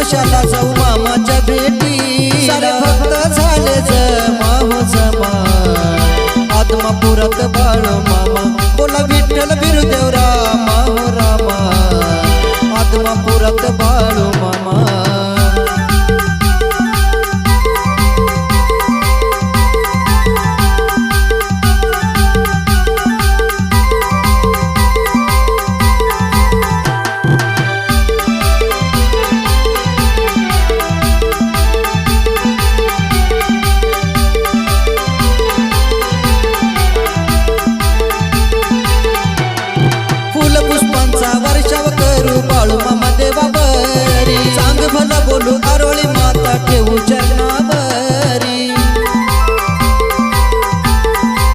कशाला जाऊ मामाच्या भेटी सारे भक्त झाले जमा हो जमा आदमापुरात बाळ मामा बोला विठ्ठल बिरुदेव रामा हो रामा आदमापुरात बाळ